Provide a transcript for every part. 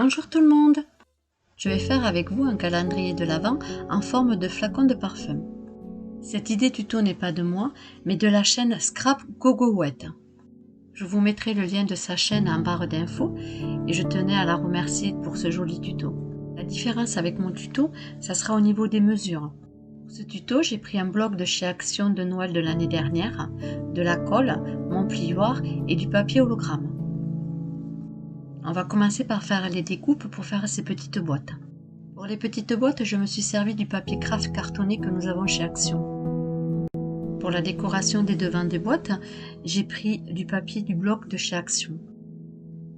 Bonjour tout le monde! Je vais faire avec vous un calendrier de l'Avent en forme de flacon de parfum. Cette idée tuto n'est pas de moi, mais de la chaîne Scrap Gogowet. Je vous mettrai le lien de sa chaîne en barre d'infos et je tenais à la remercier pour ce joli tuto. La différence avec mon tuto, ça sera au niveau des mesures. Pour ce tuto, j'ai pris un bloc de chez Action de Noël de l'année dernière, de la colle, mon plioir et du papier hologramme. On va commencer par faire les découpes pour faire ces petites boîtes. Pour les petites boîtes, je me suis servi du papier craft cartonné que nous avons chez Action. Pour la décoration des devants des boîtes, j'ai pris du papier du bloc de chez Action.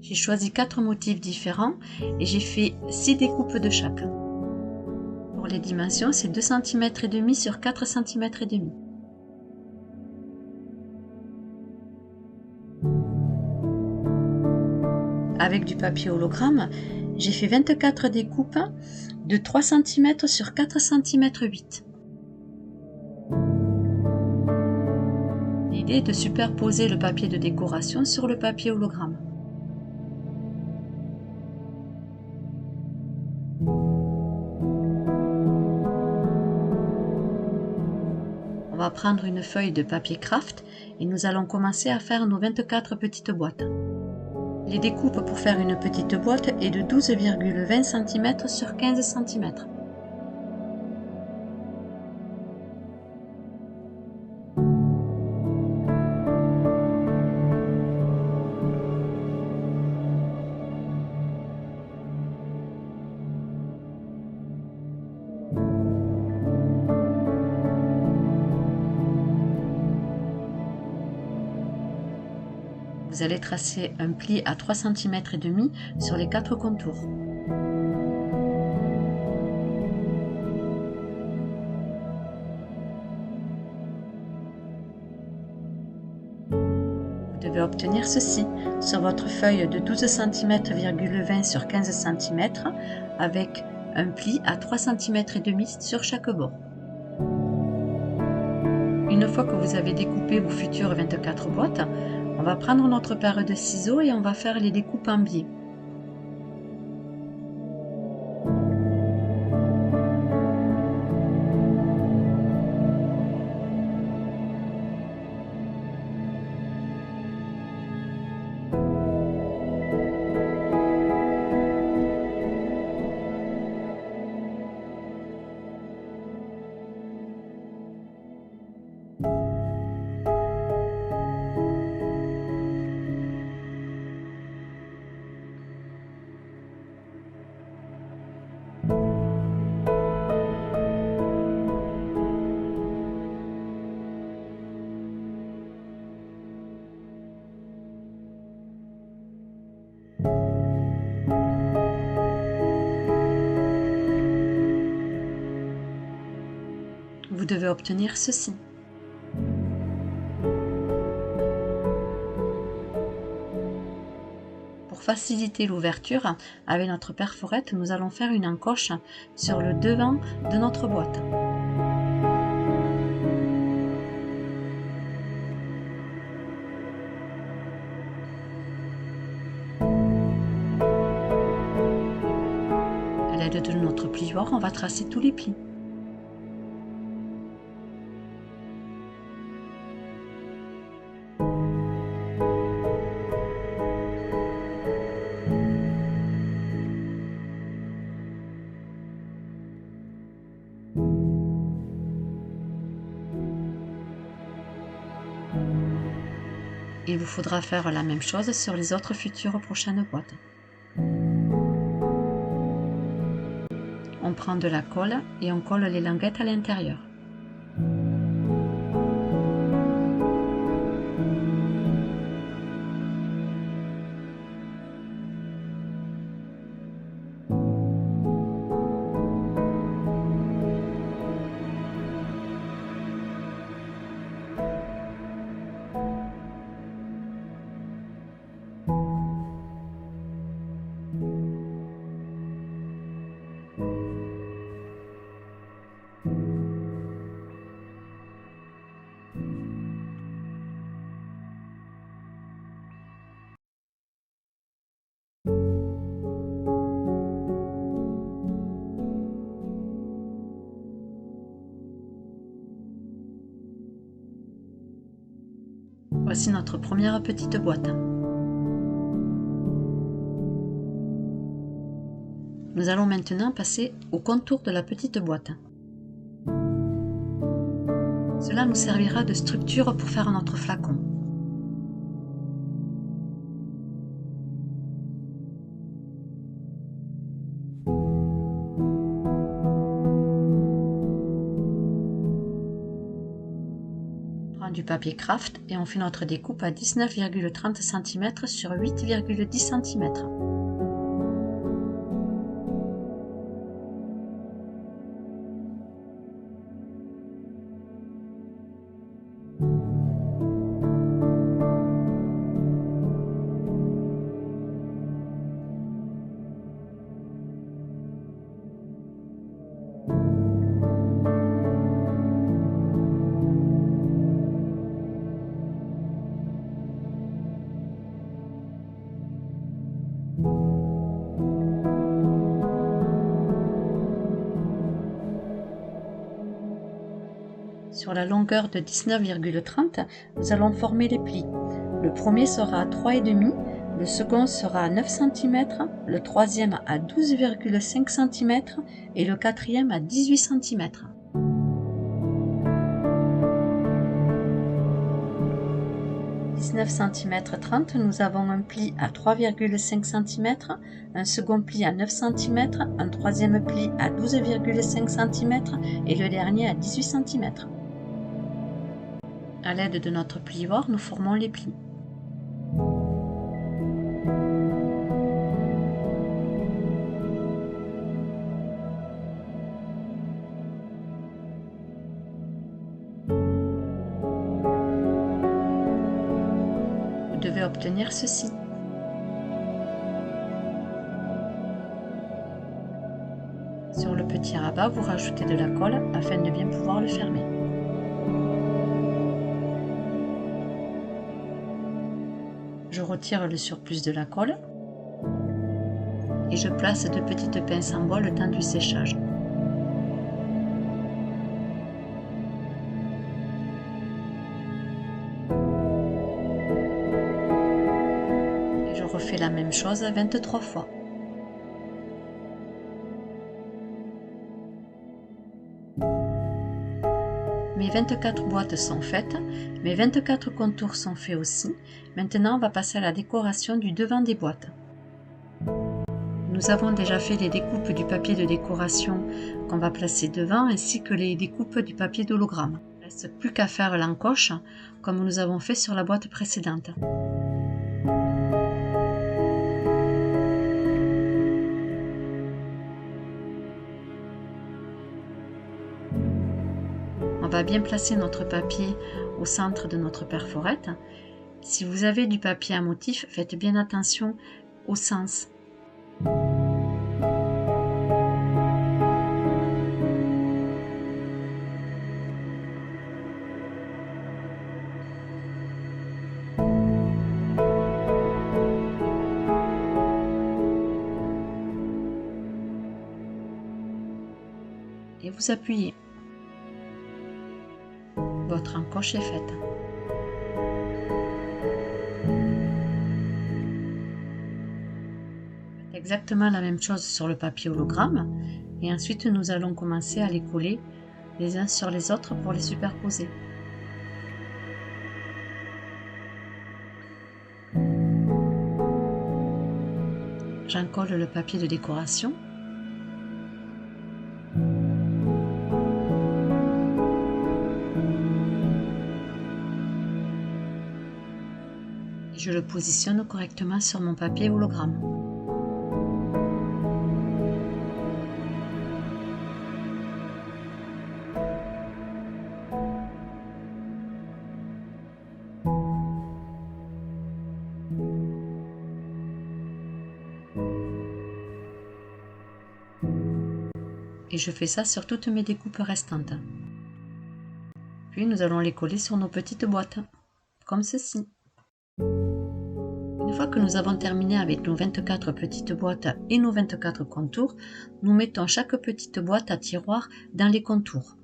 J'ai choisi 4 motifs différents et j'ai fait 6 découpes de chaque. Pour les dimensions, c'est 2,5 cm sur 4,5 cm. Avec du papier hologramme, j'ai fait 24 découpes de 3 cm sur 4 cm 8. L'idée est de superposer le papier de décoration sur le papier hologramme. On va prendre une feuille de papier craft et nous allons commencer à faire nos 24 petites boîtes. Les découpes pour faire une petite boîte est de 12,20 cm sur 15 cm. Vous allez tracer un pli à 3,5 cm sur les 4 contours. Vous devez obtenir ceci sur votre feuille de 12 cm,20 sur 15 cm avec un pli à 3,5 cm sur chaque bord. Une fois que vous avez découpé vos futures 24 boîtes, on va prendre notre paire de ciseaux et on va faire les découpes en biais. Vous devez obtenir ceci. Pour faciliter l'ouverture, avec notre perforette, nous allons faire une encoche sur le devant de notre boîte. À l'aide de notre plioir, on va tracer tous les plis. Il vous faudra faire la même chose sur les autres futures prochaines boîtes. On prend de la colle et on colle les languettes à l'intérieur. Voici notre première petite boîte. Nous allons maintenant passer au contour de la petite boîte. Cela nous servira de structure pour faire notre flacon. On prend du papier craft et on fait notre découpe à 19,30 cm sur 8,10 cm. Sur la longueur de 19,30, nous allons former les plis. Le premier sera à 3,5, le second sera à 9 cm, le troisième à 12,5 cm et le quatrième à 18 cm. « 19 cm 30, nous avons un pli à 3,5 cm, un second pli à 9 cm, un troisième pli à 12,5 cm et le dernier à 18 cm. À l'aide de notre plioir, nous formons les plis. Vous devez obtenir ceci. Sur le petit rabat, vous rajoutez de la colle afin de bien pouvoir le fermer. Je retire le surplus de la colle et je place 2 petites pinces en bois le temps du séchage. Et je refais la même chose 23 fois. Mes 24 boîtes sont faites, mes 24 contours sont faits aussi. Maintenant, on va passer à la décoration du devant des boîtes. Nous avons déjà fait les découpes du papier de décoration qu'on va placer devant, ainsi que les découpes du papier d'hologramme. Il ne reste plus qu'à faire l'encoche, comme nous avons fait sur la boîte précédente. On va bien placer notre papier au centre de notre perforette. Si vous avez du papier à motif, faites bien attention au sens. Et vous appuyez. Votre encoche est faite. Faites exactement la même chose sur le papier hologramme et ensuite nous allons commencer à les coller les uns sur les autres pour les superposer. J'encolle le papier de décoration. Je le positionne correctement sur mon papier hologramme. Et je fais ça sur toutes mes découpes restantes. Puis nous allons les coller sur nos petites boîtes, comme ceci. Une fois que nous avons terminé avec nos 24 petites boîtes et nos 24 contours, nous mettons chaque petite boîte à tiroir dans les contours.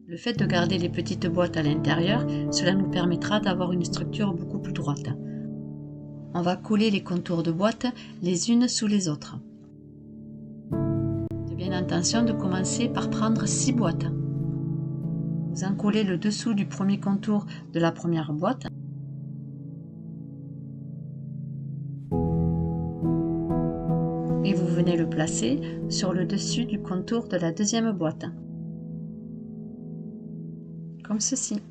Le fait de garder les petites boîtes à l'intérieur, cela nous permettra d'avoir une structure beaucoup plus droite. On va coller les contours de boîte les unes sous les autres. J'ai bien l'intention de commencer par prendre 6 boîtes. Vous encollez le dessous du premier contour de la première boîte. Et vous venez le placer sur le dessus du contour de la deuxième boîte. Comme ceci.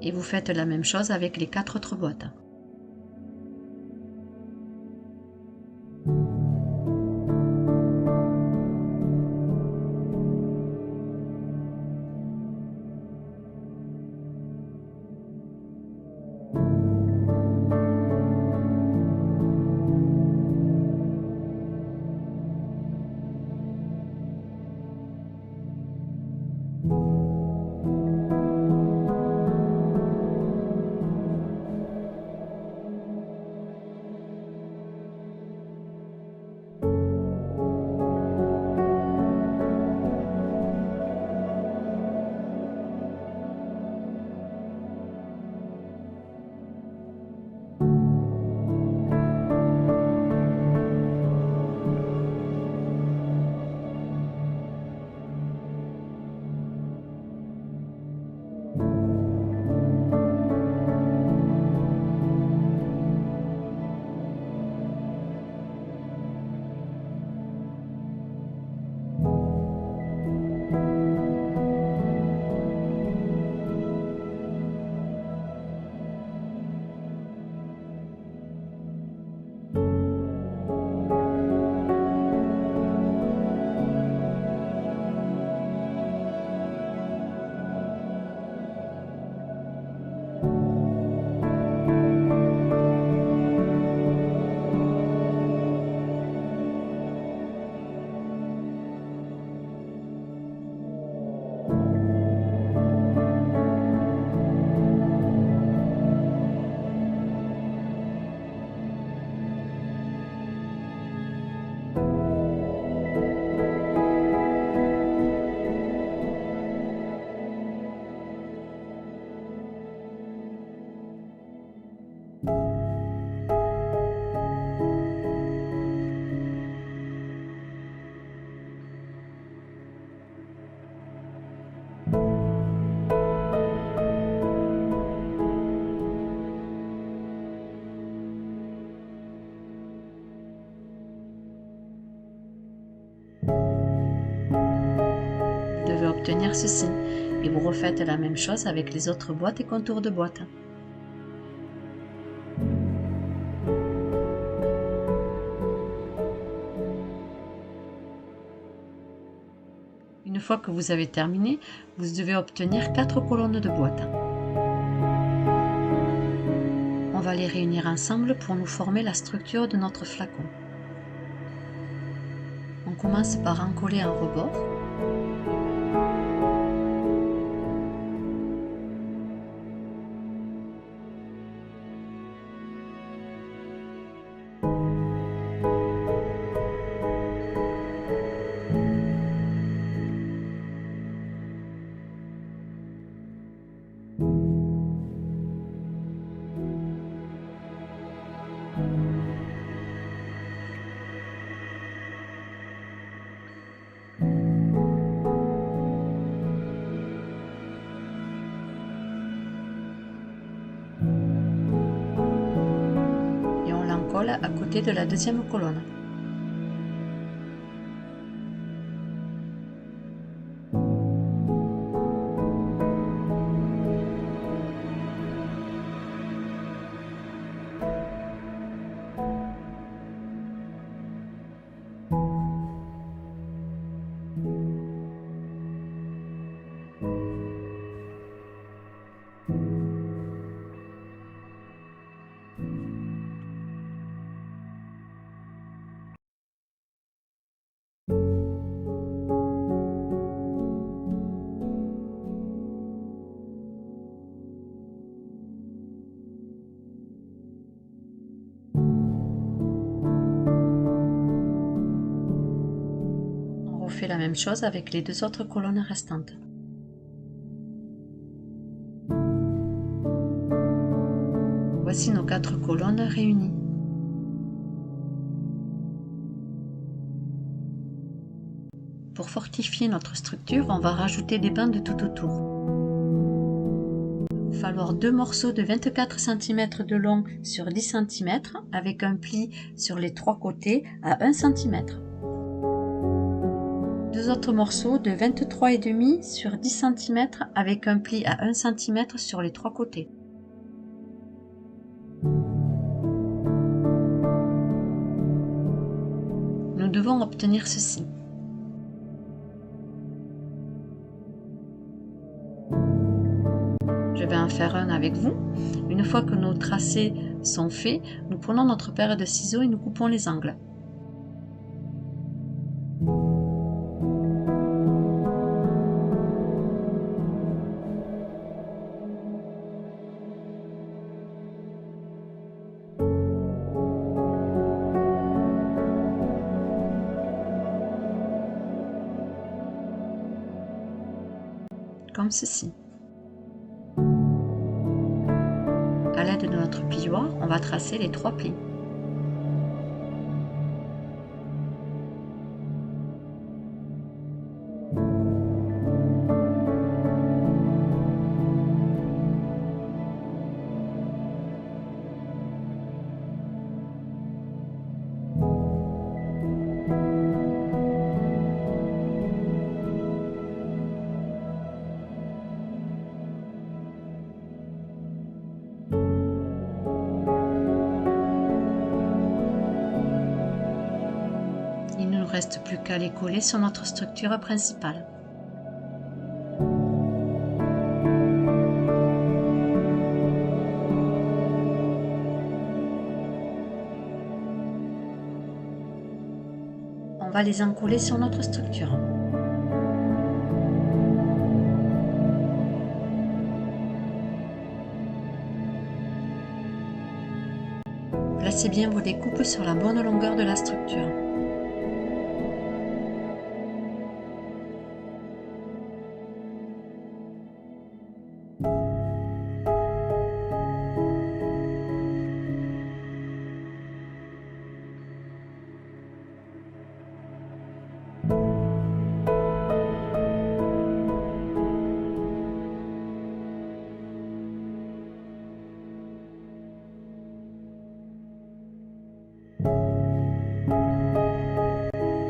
Et vous faites la même chose avec les 4 autres boîtes. Vous devez obtenir ceci et vous refaites la même chose avec les autres boîtes et contours de boîte. Une fois que vous avez terminé, vous devez obtenir 4 colonnes de boîte. On va les réunir ensemble pour nous former la structure de notre flacon. On commence par encoller un rebord. À côté de la deuxième colonne. fait la même chose avec les 2 autres colonnes restantes. Voici nos 4 colonnes réunies. Pour fortifier notre structure, on va rajouter des bandes tout autour. Il va falloir 2 morceaux de 24 cm de long sur 10 cm avec un pli sur les 3 côtés à 1 cm. 2 autres morceaux de 23,5 sur 10 cm avec un pli à 1 cm sur les 3 côtés. Nous devons obtenir ceci. Je vais en faire un avec vous. Une fois que nos tracés sont faits, nous prenons notre paire de ciseaux et nous coupons les angles. Comme ceci. À l'aide de notre pigeoire, on va tracer les 3 plis. Il ne nous reste plus qu'à les coller sur notre structure principale. On va les encoller sur notre structure. Placez bien vos découpes sur la bonne longueur de la structure.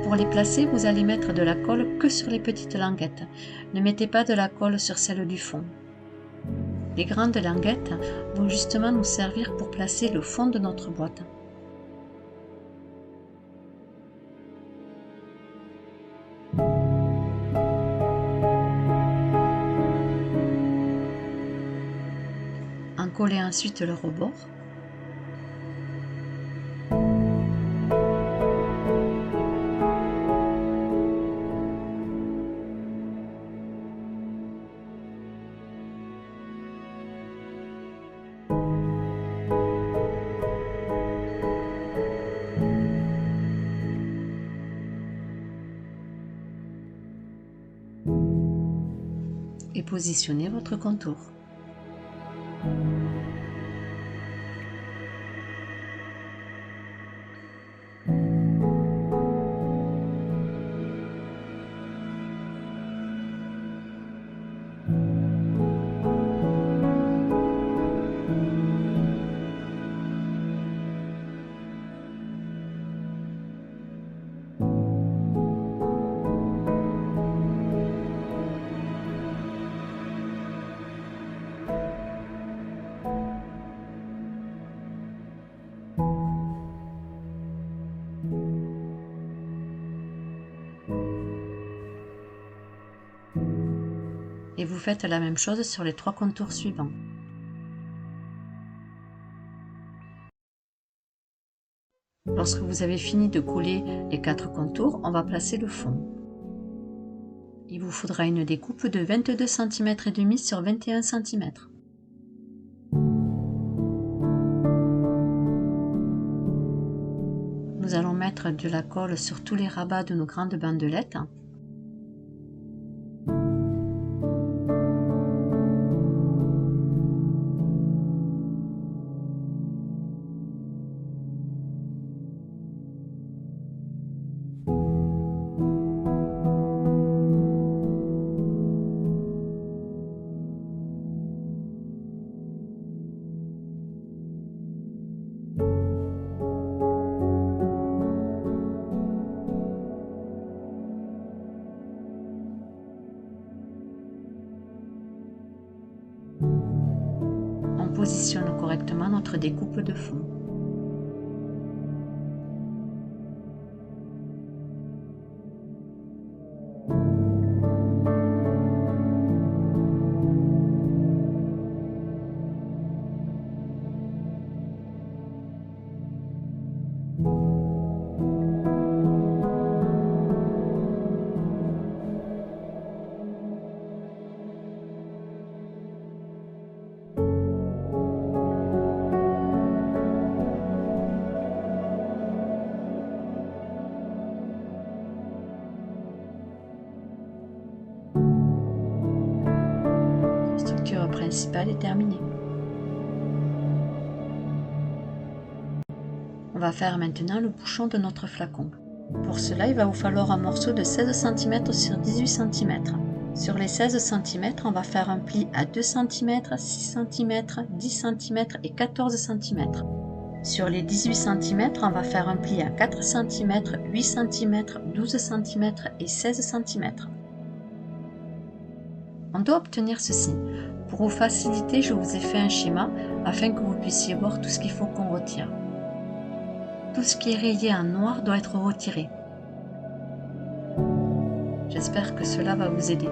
Pour les placer, vous allez mettre de la colle que sur les petites languettes. Ne mettez pas de la colle sur celle du fond. Les grandes languettes vont justement nous servir pour placer le fond de notre boîte. Encollez ensuite le rebord. Et positionnez votre contour. Et vous faites la même chose sur les 3 contours suivants. Lorsque vous avez fini de coller les 4 contours, on va placer le fond. Il vous faudra une découpe de 22 cm et demi sur 21 cm. Nous allons mettre de la colle sur tous les rabats de nos grandes bandelettes. découpe de fond. La structure principale est terminée. On va faire maintenant le bouchon de notre flacon. Pour cela, il va vous falloir un morceau de 16 cm sur 18 cm. Sur les 16 cm, on va faire un pli à 2 cm, 6 cm, 10 cm et 14 cm. Sur les 18 cm, on va faire un pli à 4 cm, 8 cm, 12 cm et 16 cm. On doit obtenir ceci. Pour vous faciliter, je vous ai fait un schéma afin que vous puissiez voir tout ce qu'il faut qu'on retire. Tout ce qui est rayé en noir doit être retiré. J'espère que cela va vous aider.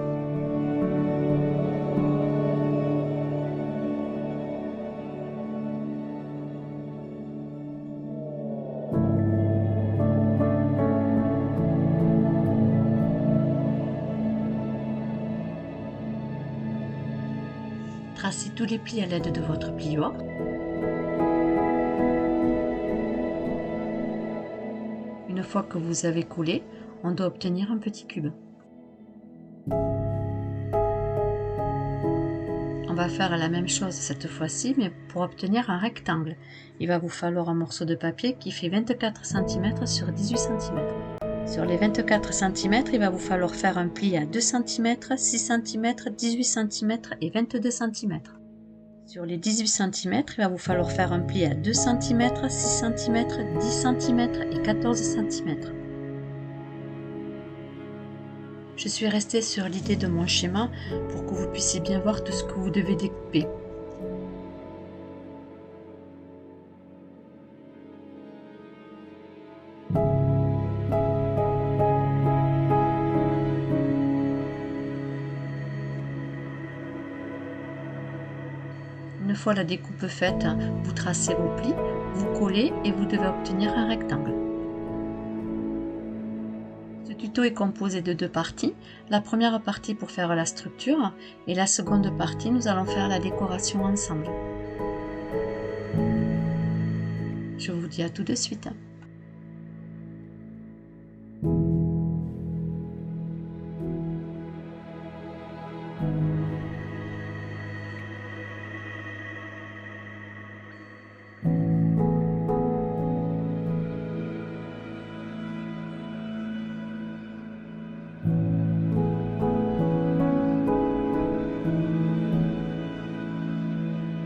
Tracez tous les plis à l'aide de votre plioir. Une fois que vous avez coulé, on doit obtenir un petit cube. On va faire la même chose cette fois-ci, mais pour obtenir un rectangle. Il va vous falloir un morceau de papier qui fait 24 cm sur 18 cm. Sur les 24 cm, il va vous falloir faire un pli à 2 cm, 6 cm, 18 cm et 22 cm. Sur les 18 cm, il va vous falloir faire un pli à 2 cm, 6 cm, 10 cm et 14 cm. Je suis restée sur l'idée de mon schéma pour que vous puissiez bien voir tout ce que vous devez découper. Une fois la découpe faite, vous tracez vos plis, vous collez et vous devez obtenir un rectangle. Ce tuto est composé de deux parties. La première partie pour faire la structure et la seconde partie, nous allons faire la décoration ensemble. Je vous dis à tout de suite.